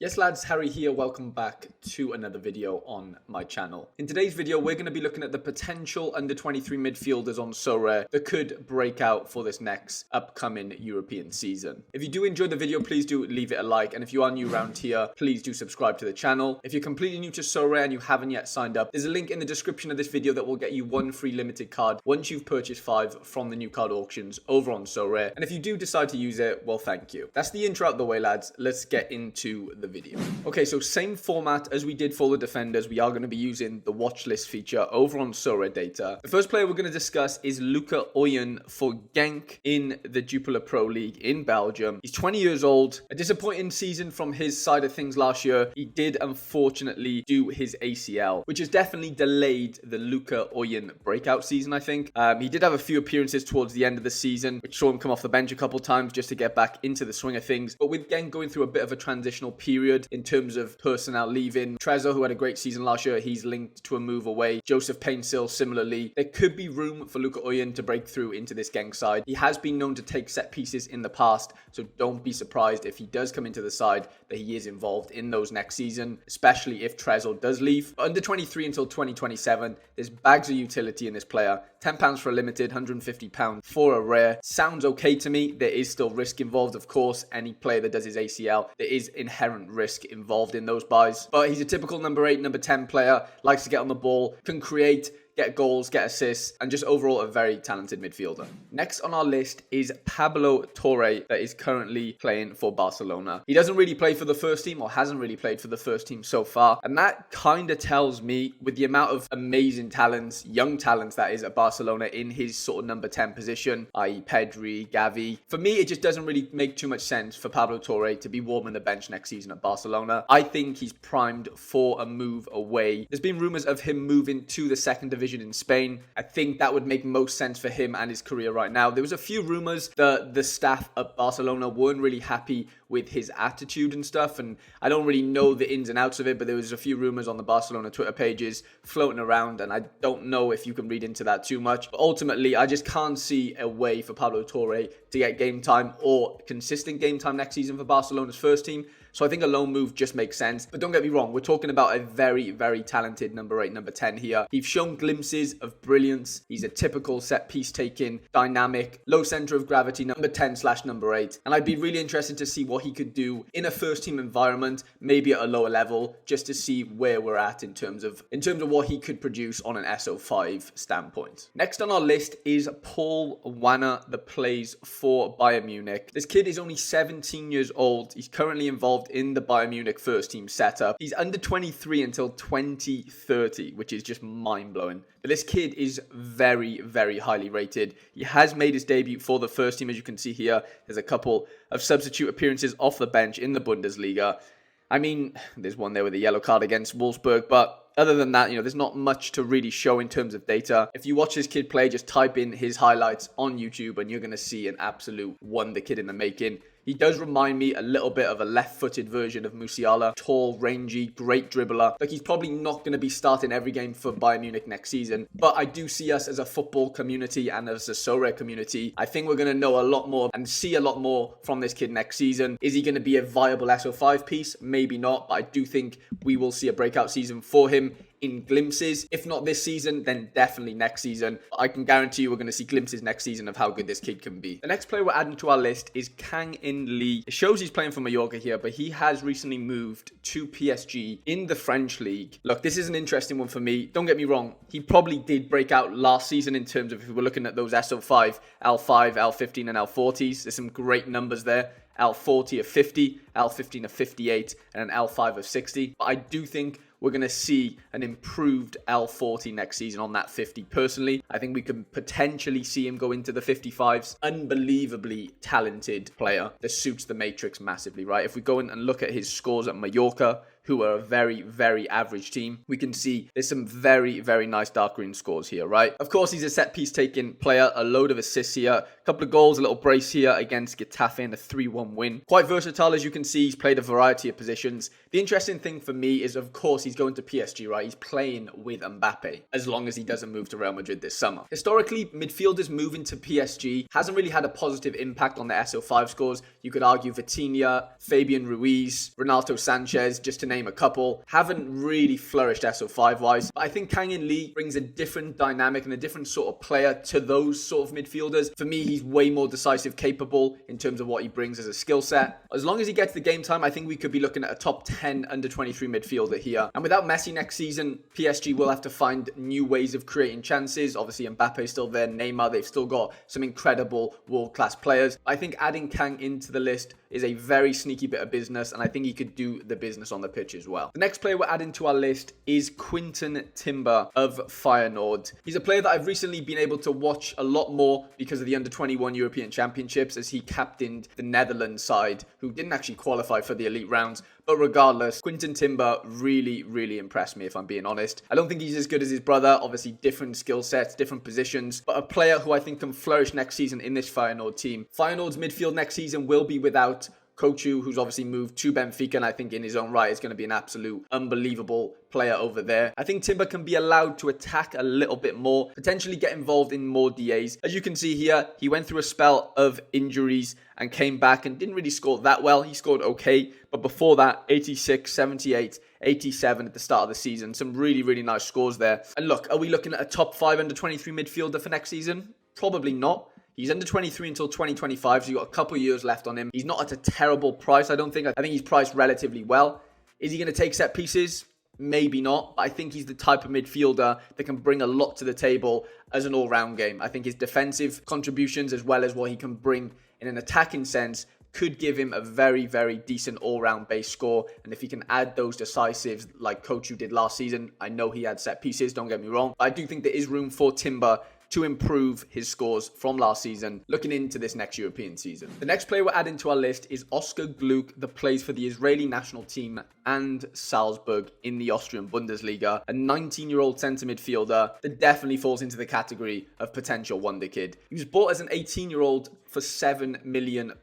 Yes lads, Harry here, welcome back to another video on my channel. In today's video, we're going to be looking at the potential under-23 midfielders on Sorare that could break out for this next upcoming European season. If you do enjoy the video, please do leave it a like, and if you are new around here, please do subscribe to the channel. If you're completely new to Sorare and you haven't yet signed up, there's a link in the description of this video that will get you one free limited card once you've purchased 5 from the new card auctions over on Sorare. And if you do decide to use it, well, thank you. That's the intro out of the way, lads. Let's get into the video. Okay, so same format as we did for the defenders. We are going to be using the watch list feature over on Sorare data. The first player we're going to discuss is Luca Oyen for Genk in the Jupiler Pro League in Belgium. He's 20 years old. A disappointing season from his side of things last year. He did unfortunately do his ACL, which has definitely delayed the Luca Oyen breakout season, I think. He did have a few appearances towards the end of the season, which saw him come off the bench a couple times just to get back into the swing of things. But with Genk going through a bit of a transitional period in terms of personnel leaving. Trezor, who had a great season last year, he's linked to a move away. Joseph Painsil, similarly. There could be room for Luca Oyen to break through into this Genk side. He has been known to take set pieces in the past, so don't be surprised if he does come into the side that he is involved in those next season, especially if Trezor does leave. Under 23 until 2027, there's bags of utility in this player. £10 for a limited, £150 for a rare. Sounds okay to me. There is still risk involved, of course. Any player that does his ACL, there is inherent risk involved in those buys. But he's a typical number 8, number 10 player, likes to get on the ball, can create, get goals, get assists, and just overall a very talented midfielder. Next on our list is Pablo Torre, that is currently playing for Barcelona. He doesn't really play for the first team, or hasn't really played for the first team so far, and that kind of tells me, with the amount of amazing talents, young talents that is at Barcelona in his sort of number 10 position, i.e. Pedri, Gavi, for me it just doesn't really make too much sense for Pablo Torre to be warming the bench next season at Barcelona. I think he's primed for a move away. There's been rumours of him moving to the second division in Spain. I think that would make most sense for him and his career right now. There was a few rumors that the staff at Barcelona weren't really happy with his attitude and stuff, and I don't really know the ins and outs of it, but there was a few rumors on the Barcelona Twitter pages floating around, and I don't know if you can read into that too much. But ultimately, I just can't see a way for Pablo Torre to get game time or consistent game time next season for Barcelona's first team. So I think a loan move just makes sense. But don't get me wrong, we're talking about a very, very talented number 8, number 10 here. He's shown glimpses of brilliance. He's a typical set piece taking, dynamic, low center of gravity, number 10/number 8. And I'd be really interested to see what he could do in a first team environment, maybe at a lower level, just to see where we're at in terms of what he could produce on an SO5 standpoint. Next on our list is Paul Wanner, that plays for Bayern Munich. This kid is only 17 years old. He's currently involved in the Bayern Munich first team setup. He's under 23 until 2030, which is just mind-blowing. But this kid is very, very highly rated. He has made his debut for the first team, as you can see here. There's a couple of substitute appearances off the bench in the Bundesliga. I mean, there's one there with a yellow card against Wolfsburg, but other than that, there's not much to really show in terms of data. If you watch this kid play, just type in his highlights on YouTube and you're going to see an absolute wonder kid in the making. He does remind me a little bit of a left-footed version of Musiala. Tall, rangy, great dribbler. Like, he's probably not going to be starting every game for Bayern Munich next season. But I do see us as a football community and as a Sorare community. I think we're going to know a lot more and see a lot more from this kid next season. Is he going to be a viable SO5 piece? Maybe not. But I do think we will see a breakout season for him in glimpses. If not this season, then definitely next season. I can guarantee you we're going to see glimpses next season of how good this kid can be. The next player we're adding to our list is Kang In Lee. It shows he's playing for Mallorca here, but he has recently moved to PSG in the French league. Look, this is an interesting one for me. Don't get me wrong, he probably did break out last season in terms of, if we're looking at those SO5, L5, L15 and L40s. There's some great numbers there. L40 of 50, L15 of 58, and an L5 of 60. But I do think we're going to see an improved L40 next season on that 50. Personally, I think we can potentially see him go into the 55s. Unbelievably talented player that suits the matrix massively, right? If we go in and look at his scores at Mallorca, who are a very, very average team. We can see there's some very, very nice dark green scores here, right? Of course, he's a set piece taking player, a load of assists here, a couple of goals, a little brace here against Getafe in a 3-1 win. Quite versatile, as you can see. He's played a variety of positions. The interesting thing for me is, of course, he's going to PSG, right? He's playing with Mbappe, as long as he doesn't move to Real Madrid this summer. Historically, midfielders moving to PSG hasn't really had a positive impact on the SO5 scores. You could argue Vitinha, Fabian Ruiz, Renato Sanchez, just to name a couple, haven't really flourished SO5-wise. But I think Kang In Lee brings a different dynamic and a different sort of player to those sort of midfielders. For me, he's way more decisive capable in terms of what he brings as a skill set. As long as he gets the game time, I think we could be looking at a top 10 under-23 midfielder here. And without Messi next season, PSG will have to find new ways of creating chances. Obviously, Mbappe's still there, Neymar, they've still got some incredible world-class players. I think adding Kang into the list is a very sneaky bit of business, and I think he could do the business on the pitch as well. The next player we're adding to our list is Quinton Timber of Feyenoord. He's a player that I've recently been able to watch a lot more because of the Under-21 European Championships, as he captained the Netherlands side, who didn't actually qualify for the elite rounds. But regardless, Quinton Timber really, really impressed me, if I'm being honest. I don't think he's as good as his brother. Obviously, different skill sets, different positions, but a player who I think can flourish next season in this Feyenoord team. Feyenoord's midfield next season will be without Kochu, who's obviously moved to Benfica, and I think in his own right is going to be an absolute unbelievable player over there. I think Timber can be allowed to attack a little bit more, potentially get involved in more DAs. As you can see here, he went through a spell of injuries and came back and didn't really score that well. He scored okay, but before that, 86, 78, 87 at the start of the season. Some really, really nice scores there. And look, are we looking at a top 5 under-23 midfielder for next season? Probably not. He's under 23 until 2025, so you've got a couple of years left on him. He's not at a terrible price, I don't think. I think he's priced relatively well. Is he going to take set pieces? Maybe not, but I think he's the type of midfielder that can bring a lot to the table as an all-round game. I think his defensive contributions, as well as what he can bring in an attacking sense, could give him a very, very decent all-round base score. And if he can add those decisives like Kochu did last season, I know he had set pieces, don't get me wrong. But I do think there is room for Timber to improve his scores from last season, looking into this next European season. The next player we're adding to our list is Oskar Glik, that plays for the Israeli national team and Salzburg in the Austrian Bundesliga. A 19-year-old centre midfielder that definitely falls into the category of potential wonder kid. He was bought as an 18-year-old for £7 million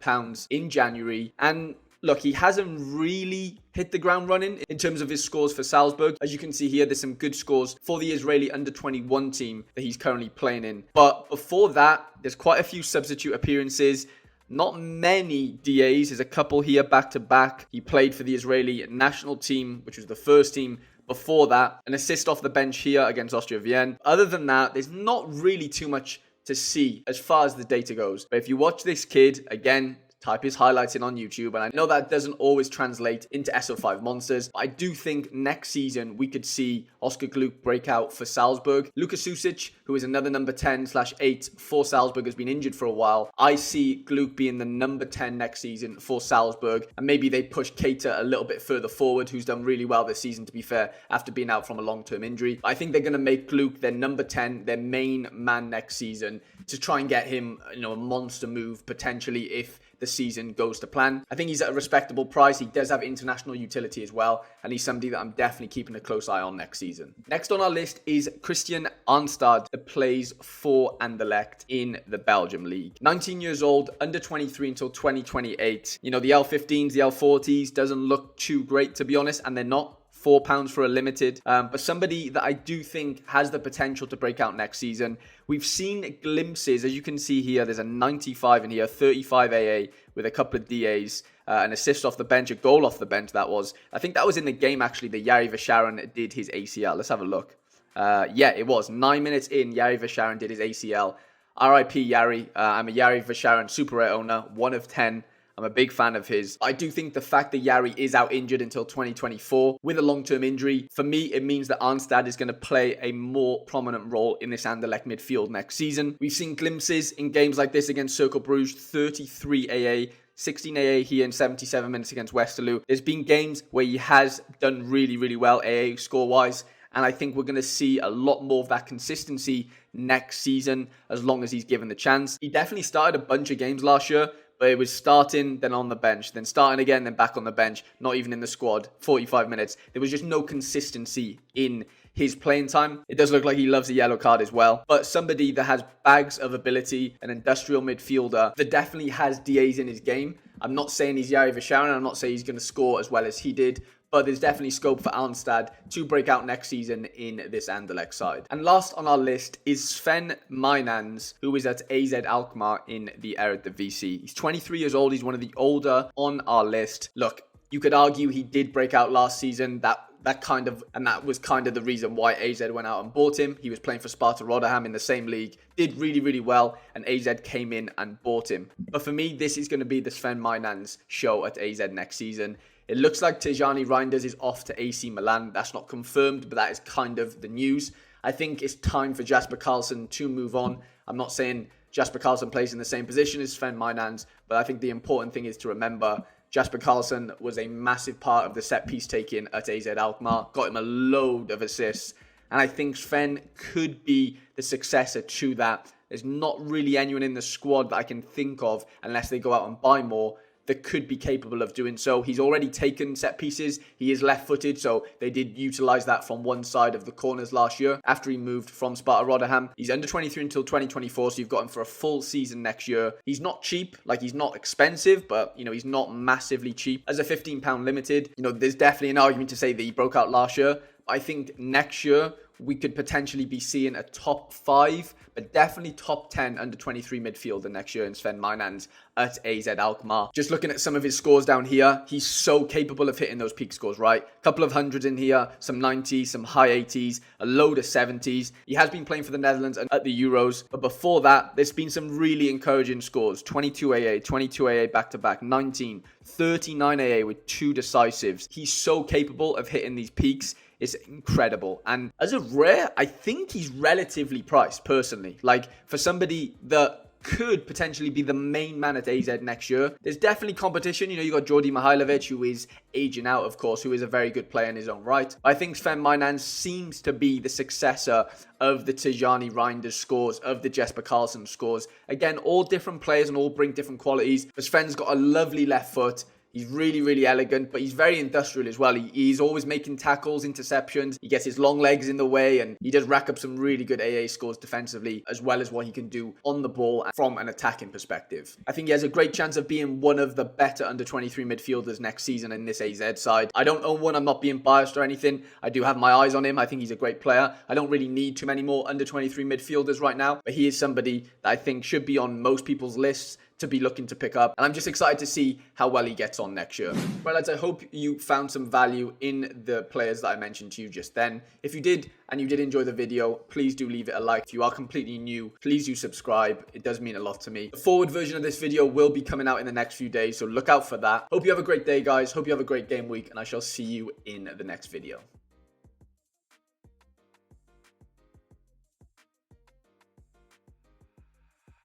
in January, and look, he hasn't really hit the ground running in terms of his scores for Salzburg. As you can see here, there's some good scores for the Israeli under-21 team that he's currently playing in. But before that, there's quite a few substitute appearances. Not many DAs. There's a couple here back-to-back. He played for the Israeli national team, which was the first team. Before that, an assist off the bench here against Austria Vienna. Other than that, there's not really too much to see as far as the data goes. But if you watch this kid, again, type his highlights in on YouTube, and I know that doesn't always translate into SO5 monsters, but I do think next season we could see Oskar Glik break out for Salzburg. Luka Susic, who is another number 10/8 for Salzburg, has been injured for a while. I see Glik being the number 10 next season for Salzburg, and maybe they push Keita a little bit further forward, who's done really well this season, to be fair, after being out from a long-term injury. I think they're going to make Glik their number 10, their main man next season, to try and get him, a monster move, potentially, if the season goes to plan. I think he's at a respectable price. He does have international utility as well, and he's somebody that I'm definitely keeping a close eye on next season. Next on our list is Christian Almstad, that plays for Anderlecht in the Belgium League. 19 years old, under 23 until 2028. The L15s, the L40s doesn't look too great, to be honest, and they're not. £4 for a limited, but somebody that I do think has the potential to break out next season. We've seen glimpses, as you can see here, there's a 95 in here, 35 AA with a couple of DAs, an assist off the bench, a goal off the bench that was. I think that was in the game actually that Yari Vasharan did his ACL. Let's have a look. Yeah, it was. 9 minutes in, Yari Vasharan did his ACL. RIP Yari. I'm a Yari Vasharan Super Rare owner, 1 of 10. I'm a big fan of his. I do think the fact that Yari is out injured until 2024 with a long-term injury, for me, it means that Arnstad is going to play a more prominent role in this Anderlecht midfield next season. We've seen glimpses in games like this against Cercle Bruges, 33 AA, 16 AA here in 77 minutes against Westerlo. There's been games where he has done really, really well AA score-wise, and I think we're going to see a lot more of that consistency next season as long as he's given the chance. He definitely started a bunch of games last year, but it was starting, then on the bench, then starting again, then back on the bench, not even in the squad, 45 minutes. There was just no consistency in his playing time. It does look like he loves a yellow card as well, but somebody that has bags of ability, an industrial midfielder that definitely has DAs in his game. I'm not saying he's Yari Visharan, I'm not saying he's going to score as well as he did, but there's definitely scope for Almstad to break out next season in this Anderlecht side. And last on our list is Sven Minance, who is at AZ Alkmaar in the Eredivisie. He's 23 years old. He's one of the older on our list. Look, you could argue he did break out last season. That was kind of the reason why AZ went out and bought him. He was playing for Sparta Rotterdam in the same league, did really, really well, and AZ came in and bought him. But for me, this is going to be the Sven Minance show at AZ next season. It looks like Tijani Reinders is off to AC Milan. That's not confirmed, but that is kind of the news. I think it's time for Jasper Karlsson to move on. I'm not saying Jasper Karlsson plays in the same position as Sven Minance, but I think the important thing is to remember Jasper Karlsson was a massive part of the set piece taking at AZ Alkmaar, got him a load of assists, and I think Sven could be the successor to that. There's not really anyone in the squad that I can think of, unless they go out and buy more, that could be capable of doing so. He's already taken set pieces. He is left-footed, so they did utilize that from one side of the corners last year after he moved from Sparta Rotterdam. He's under 23 until 2024, so you've got him for a full season next year. He's not cheap, like he's not expensive, but he's not massively cheap. As a £15 limited, there's definitely an argument to say that he broke out last year. I think next year we could potentially be seeing a top 5, but definitely top 10 under 23 midfielder next year in Sven Minance at AZ Alkmaar. Just looking at some of his scores down here, he's so capable of hitting those peak scores, right? A couple of hundreds in here, some 90s, some high 80s, a load of 70s. He has been playing for the Netherlands and at the Euros, but before that, there's been some really encouraging scores. 22 AA back-to-back, 19, 39 AA with 2 decisives. He's so capable of hitting these peaks. It's incredible. And as a rare, I think he's relatively priced, personally. Like, for somebody that could potentially be the main man at AZ next year, there's definitely competition. You got Jordi Mihailovic, who is aging out, of course, who is a very good player in his own right. I think Sven Minance seems to be the successor of the Tijani Reinders scores, of the Jesper Karlsson scores. Again, all different players and all bring different qualities. But Sven's got a lovely left foot. He's really, really elegant, but he's very industrial as well. He's always making tackles, interceptions. He gets his long legs in the way, and he does rack up some really good AA scores defensively, as well as what he can do on the ball from an attacking perspective. I think he has a great chance of being one of the better under-23 midfielders next season in this AZ side. I don't own one. I'm not being biased or anything. I do have my eyes on him. I think he's a great player. I don't really need too many more under-23 midfielders right now, but he is somebody that I think should be on most people's lists to be looking to pick up, and I'm just excited to see how well he gets on next year. Right, lads, I hope you found some value in the players that I mentioned to you just then. If you did, and you did enjoy the video, please do leave it a like. If you are completely new, please do subscribe. It does mean a lot to me. The forward version of this video will be coming out in the next few days, so look out for that. Hope you have a great day, guys. Hope you have a great game week, and I shall see you in the next video.